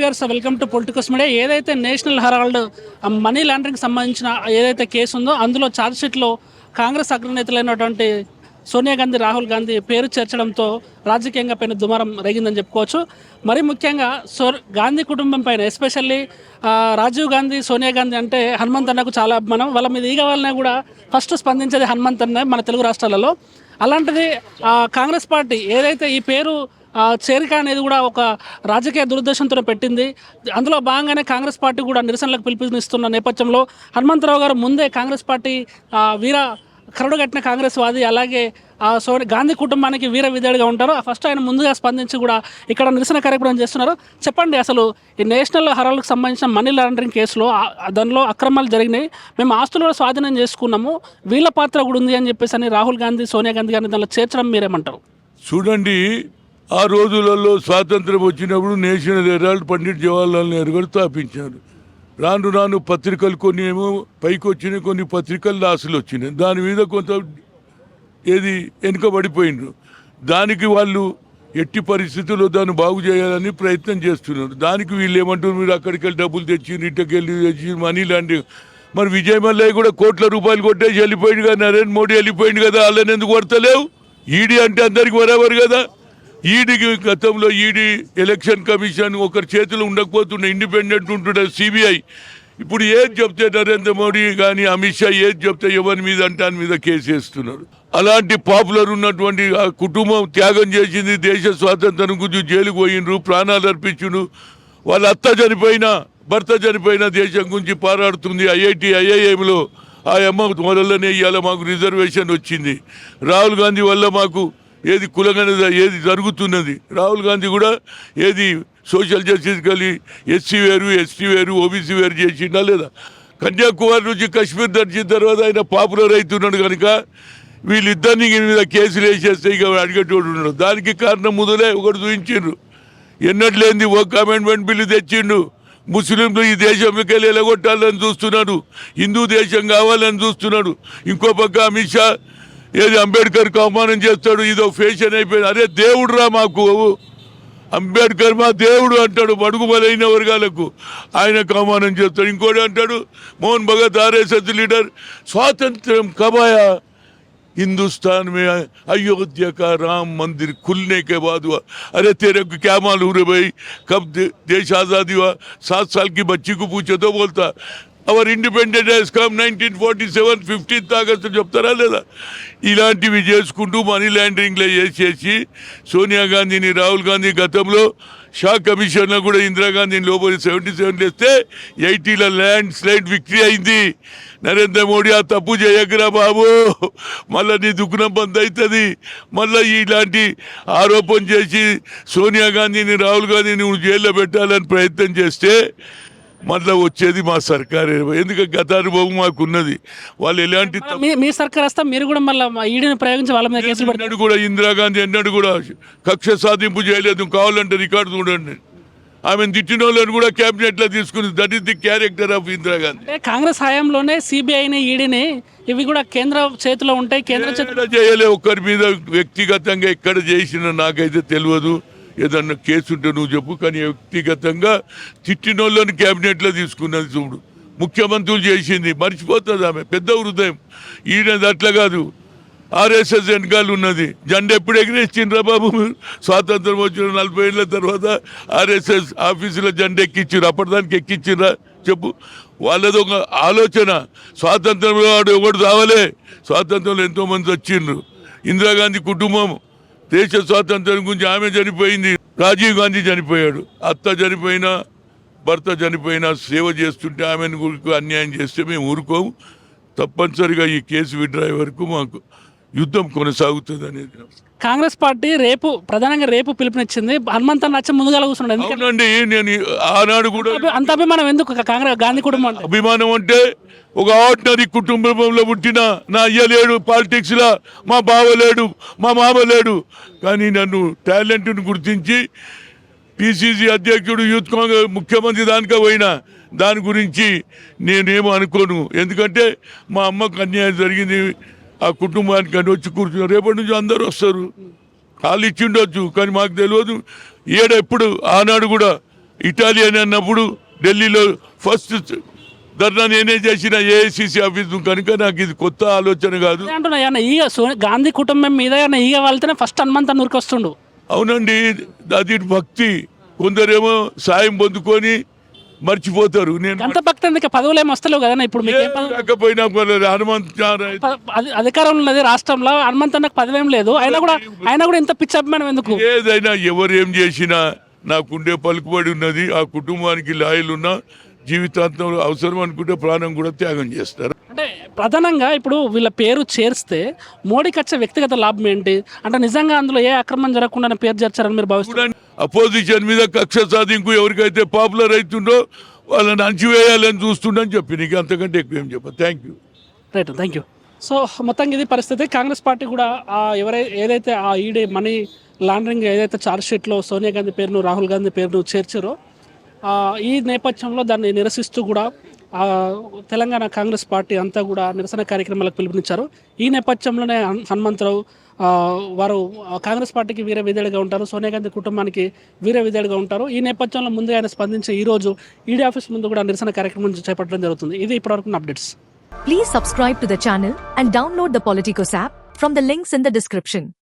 Viewers, welcome to politicals media. ఏదైతే national Herald money laundering సంబంధించిన ఏదైతే కేసు ఉందో అందులో ఛార్జ్షీట్లో కాంగ్రెస్ అగ్రనేతలైనటువంటి సోనియా గాంధీ, రాహుల్ గాంధీ పేరు చేర్చడంతో రాజకీయంగా పైన దుమారం రేగిందని చెప్పుకోవచ్చు. మరీ ముఖ్యంగా గాంధీ కుటుంబం పైన ఎస్పెషల్లీ రాజీవ్ గాంధీ, సోనియా గాంధీ అంటే హనుమంత్ అన్నకు చాలా అభిమానం. వాళ్ళ మీద ఈగ వాళ్ళనే కూడా ఫస్ట్ స్పందించేది హనుమంత్ అన్న మన తెలుగు రాష్ట్రాలలో. అలాంటిది కాంగ్రెస్ పార్టీ ఏదైతే ఈ పేరు చేరిక అనేది కూడా ఒక రాజకీయ దురుద్దేశంతో పెట్టింది. అందులో భాగంగానే కాంగ్రెస్ పార్టీ కూడా నిరసనలకు పిలుపునిస్తున్న నేపథ్యంలో హనుమంతరావు గారు ముందే కాంగ్రెస్ పార్టీ వీర కరడుగట్టిన కాంగ్రెస్ వాది, అలాగే గాంధీ కుటుంబానికి వీర విధేయుడిగా ఉంటారు. ఫస్ట్ ఆయన ముందుగా స్పందించి కూడా ఇక్కడ నిరసన కార్యక్రమం చేస్తున్నారు. చెప్పండి, అసలు ఈ నేషనల్ హెరాల్డ్కి సంబంధించిన మనీ లాండరింగ్ కేసులో దానిలో అక్రమాలు జరిగినాయి, మేము ఆస్తులు కూడా స్వాధీనం చేసుకున్నాము, వీళ్ళ పాత్ర కూడా ఉంది అని చెప్పేసి అని రాహుల్ గాంధీ, సోనియా గాంధీ గారిని దానిలో చేర్చడం మీరేమంటారు? చూడండి, ఆ రోజులలో స్వాతంత్రం వచ్చినప్పుడు నేషనల్ హెరాల్డ్ పండిట్ జవహర్లాల్ నెహ్రూ గారు స్థాపించారు. రాను రాను పత్రికలు కొన్ని ఏమో పైకి వచ్చినాయి, కొన్ని పత్రికలు లాసులు వచ్చినాయి. దాని మీద కొంత వెనుకబడిపోయినారు. దానికి వాళ్ళు ఎట్టి పరిస్థితుల్లో దాన్ని బాగు చేయాలని ప్రయత్నం చేస్తున్నారు. దానికి వీళ్ళు ఏమంటారు, మీరు అక్కడికి వెళ్ళి డబ్బులు తెచ్చి ఇటుకెళ్ళి తెచ్చి మనీ లాంటి. మరి విజయ్ మల్లయ్య కూడా కోట్ల రూపాయలు కొట్టేసి వెళ్ళిపోయింది కదా, నరేంద్ర మోడీ వెళ్ళిపోయింది కదా, వాళ్ళని ఎందుకు కొడతలేవు? ఈడీ అంటే అందరికి బరాబర్ కదా. ఈడీకి గతంలో ఎలక్షన్ కమిషన్ ఒకరి చేతిలో ఉండకపోతుండే, ఇండిపెండెంట్ ఉంటుండే సిబిఐ. ఇప్పుడు ఏది చెప్తే నరేంద్ర మోడీ కానీ అమిత్ షా ఏది చెప్తే ఎవరి మీద అంటే దాని మీద కేసు వేస్తున్నారు. అలాంటి పాపులర్ ఉన్నటువంటి ఆ కుటుంబం త్యాగం చేసింది, దేశ స్వాతంత్రం గురించి జైలుకు పోయినరు, ప్రాణాలు అర్పించును. వాళ్ళ అత్త చనిపోయినా, భర్త చనిపోయినా దేశం గురించి పోరాడుతుంది. ఐఐఎంలో ఆ అమ్మ వల్లనే ఇవాళ మాకు రిజర్వేషన్ వచ్చింది. రాహుల్ గాంధీ వల్ల మాకు కులగణ జరుగుతున్నది. రాహుల్ గాంధీ కూడా సోషల్ జస్టిస్ కలిగి ఎస్సీ వేరు, ఎస్టీ వేరు, ఓబీసీ వేరు చేసిండా లేదా? కన్యాకుమారి నుంచి కాశ్మీర్ దర్శిన తర్వాత ఆయన పాపులర్ అవుతున్నాడు కనుక వీళ్ళిద్దరిని మీద కేసులు వేసేస్తే ఇక అడిగేటోడు ఉన్నాడు. దానికి కారణం మొదలే ఒకటి చూపించిండ్రు, ఎన్నట్లేంది ఒక అమెండ్మెంట్ బిల్లు తెచ్చిండు. ముస్లింలు ఈ దేశంలోకి వెళ్ళి ఎలగొట్టాలని చూస్తున్నాడు, హిందూ దేశం కావాలని చూస్తున్నాడు. ఇంకో పక్క అమిత్ షా అంబేద్కర్కి అవమానం చేస్తాడు, ఇదో ఫ్యాషన్ అయిపోయింది. అరే దేవుడు రా మాకు, అంబేద్కర్ మా దేవుడు అంటాడు బడుగు బలైన వర్గాలకు, ఆయనకు అవమానం చేస్తాడు. ఇంకోటి అంటాడు మోహన్ భగత్ ఆర్ఎస్ఎస్ లీడర్, స్వాతంత్రం కబాయా हिंदुस्तान में अयोध्या का राम मंदिर खुलने के बाद हुआ। अरे तेरे को क्या मालूम रे भाई, कब देश आज़ादी हुआ? 7 साल की बच्ची को पूछो तो बोलता our independent days come 1947 15th August చెప్తారా లేదా? ఇలాంటివి చేసుకుంటూ మనీ లాండరింగ్లో చేసి సోనియా గాంధీని, రాహుల్ గాంధీ గతంలో షా కమిషన్లో కూడా ఇందిరాగాంధీని లోపలి 77 వేస్తే 80లో ల్యాండ్ స్లైడ్ విక్టరీ అయింది. నరేంద్ర మోడీ ఆ తప్పు చేయకరా బాబు, మళ్ళీ నీ దుఃఖం బంద్ అవుతుంది. మళ్ళీ ఇలాంటి ఆరోపణ చేసి సోనియా గాంధీని, రాహుల్ గాంధీని జైల్లో పెట్టాలని ప్రయత్నం చేస్తే మళ్ళీ వచ్చేది మా సర్కారే. ఎందుకంటే గత అనుభవం మాకున్నది. వాళ్ళు ఎలాంటి మీ సర్కార్ వస్తే మీరు కూడా మళ్ళీ ఈడీని ప్రయోగించి వాళ్ళ మీద కేసులు ఎన్నడూ కూడా ఇందిరాగాంధీ ఎన్నడూ కూడా కక్ష సాధింపు చేయలేదు. కావాలంటే రికార్డు చూడండి, ఆమెను తిట్టిన వాళ్ళని కూడా క్యాబినెట్లో తీసుకుని. That is the character of Indira Gandhi. Congress హయాంలోనే సిబిఐని, ఈడీని ఇవి కూడా కేంద్ర చేతిలో ఉంటాయి. కేంద్ర చేతిలో చేయలే, ఒక్కరి మీద వ్యక్తిగతంగా ఎక్కడ చేసిన నాకైతే తెలియదు. ఏదన్నా కేసు ఉంటే నువ్వు చెప్పు, కానీ వ్యక్తిగతంగా తిట్టినోళ్ళని క్యాబినెట్లో తీసుకున్నది చూడు. ముఖ్యమంత్రులు చేసింది మర్చిపోతుంది ఆమె, పెద్ద హృదయం. ఈయనది అట్లా కాదు, ఆర్ఎస్ఎస్ వెనకాల ఉన్నది. జెండా ఎప్పుడు ఎగిరేసిండ్రా బాబు? స్వాతంత్రం వచ్చిన 40 ఏళ్ళ తర్వాత ఆర్ఎస్ఎస్ ఆఫీసులో జెండా ఎక్కించారు. అప్పటిదానికి ఎక్కించిర్రా చెప్పు? వాళ్ళది ఒక ఆలోచన. స్వాతంత్రంలో వాడు ఎవడు రావాలే, స్వాతంత్రంలో ఎంతోమంది వచ్చిండ్రు. ఇందిరాగాంధీ కుటుంబం దేశ స్వాతంత్రం గురించి ఆమె చనిపోయింది, రాజీవ్ గాంధీ చనిపోయాడు. అత్త చనిపోయినా, భర్త చనిపోయినా సేవ చేస్తుంటే ఆమెను అన్యాయం చేస్తే మేము ఊరుకోము. తప్పనిసరిగా ఈ కేసు విడ్రా వరకు మాకు యుద్ధం కొనసాగుతుంది అనేది. కాంగ్రెస్ పార్టీ ప్రధానంగా రేపు పిలుపునిచ్చింది. హనుమంత్ నచ్చ ముందుగా కూర్చున్నాడు. ఎందుకంటే నేను ఆనాడు కూడా అంత అభిమానం ఎందుకు గాంధీ కుటుంబం? అభిమానం అంటే ఒక ఆర్డినరీ కుటుంబంలో పుట్టిన నా అయ్య లేడు పాలిటిక్స్లో, మా బావ లేడు, మా మామ లేడు, కానీ నన్ను టాలెంట్ను గుర్తించి పిసిసి అధ్యక్షుడు, యూత్ కాంగ్రెస్ ముఖ్యమంత్రి దానికే పోయినా. దాని గురించి నేనేమో అనుకోను. ఎందుకంటే మా అమ్మకు అన్యాయం జరిగింది, ఆ కుటుంబానికి అని వచ్చి కూర్చున్నారు. రేపటి నుంచి అందరూ వస్తారు, వాళ్ళు ఇచ్చిండొచ్చు, కానీ మాకు తెలియదు. ఎప్పుడు ఆనాడు కూడా ఇటాలియన్ అన్నప్పుడు ఢిల్లీలో ఫస్ట్ ధర్నా నేనే చేసిన ఏఐసిసి ఆఫీస్ కనుక నాకు ఇది కొత్త ఆలోచన కాదు. అదే అంటున్నా ఏమన్నా ఈగ గాంధీ కుటుంబం మీద ఏమన్నా ఈగ వెళ్తేనే ఫస్ట్ హనుమంత్ నూరికి వస్తుండు. అవునండి, అది భక్తి. కొందరేమో సాయం పొందుకొని మర్చిపోతారు. నేను అంత భక్తి ఎందుకు? పదవులు ఏమి వస్తలేవు కదా ఇప్పుడు మీకు. రాకపోయినా హనుమంత్ అధికారం ఉన్నది రాష్ట్రంలో, హనుమంత్ అన్నకు పదవి ఏం లేదు, అయినా కూడా ఇంత పిచ్చి అభిమానం ఎందుకు? ఏదైనా ఎవరు ఏం చేసినా నాకుండే పలుకుబడి ఉన్నది. ఆ కుటుంబానికి లాయలున్నా జీవితాంతం అవసరం అనుకుంటే ప్రాణం కూడా త్యాగం చేస్తారు. అంటే ప్రధానంగా ఇప్పుడు వీళ్ళ పేరు చేర్స్తే మోడీకి వచ్చే వ్యక్తిగత లాభం ఏంటి? అంటే నిజంగా అందులో ఏ అక్రమం జరగకుండా పేరు చేర్చారని మీరు భావిస్తున్నారు? అపోజిషన్ మీద కక్ష సాధింపు ఎవరికైతే పాపులర్ అవుతుండో వాళ్ళని అంచివేయాలని చూస్తుండని చెప్పి నీకు అంతకంటే ఎక్కువ ఏం చెప్ప. Thank you. Right, thank you. So మొత్తంగా ఇది పరిస్థితి. కాంగ్రెస్ పార్టీ కూడా ఏదైతే ఆ ఈడీ మనీ లాండరింగ్ ఏదైతే ఛార్జ్ షీట్లో సోనియా గాంధీ పేరును, రాహుల్ గాంధీ పేరును చేర్చారో ఈ నేపథ్యంలో దాన్ని నిరసిస్తూ కూడా తెలంగాణ కాంగ్రెస్ పార్టీ అంతా కూడా నిరసన కార్యక్రమాలకు పిలుపునిచ్చారు. ఈ నేపథ్యంలోనే హనుమంతరావు వారు కాంగ్రెస్ పార్టీకి వీర విధేయుడిగా ఉంటారు, సోనియా గాంధీ కుటుంబానికి వీర విధేయుడిగా ఉంటారు. ఈ నేపథ్యంలో ముందు ఆయన స్పందించి ఈరోజు ఈడీ ఆఫీస్ ముందు కూడా నిరసన కార్యక్రమం చేపట్టడం జరుగుతుంది. ఇది ఇప్పటివరకు updates. Please subscribe to the channel and download the Politicos app from the links in the description.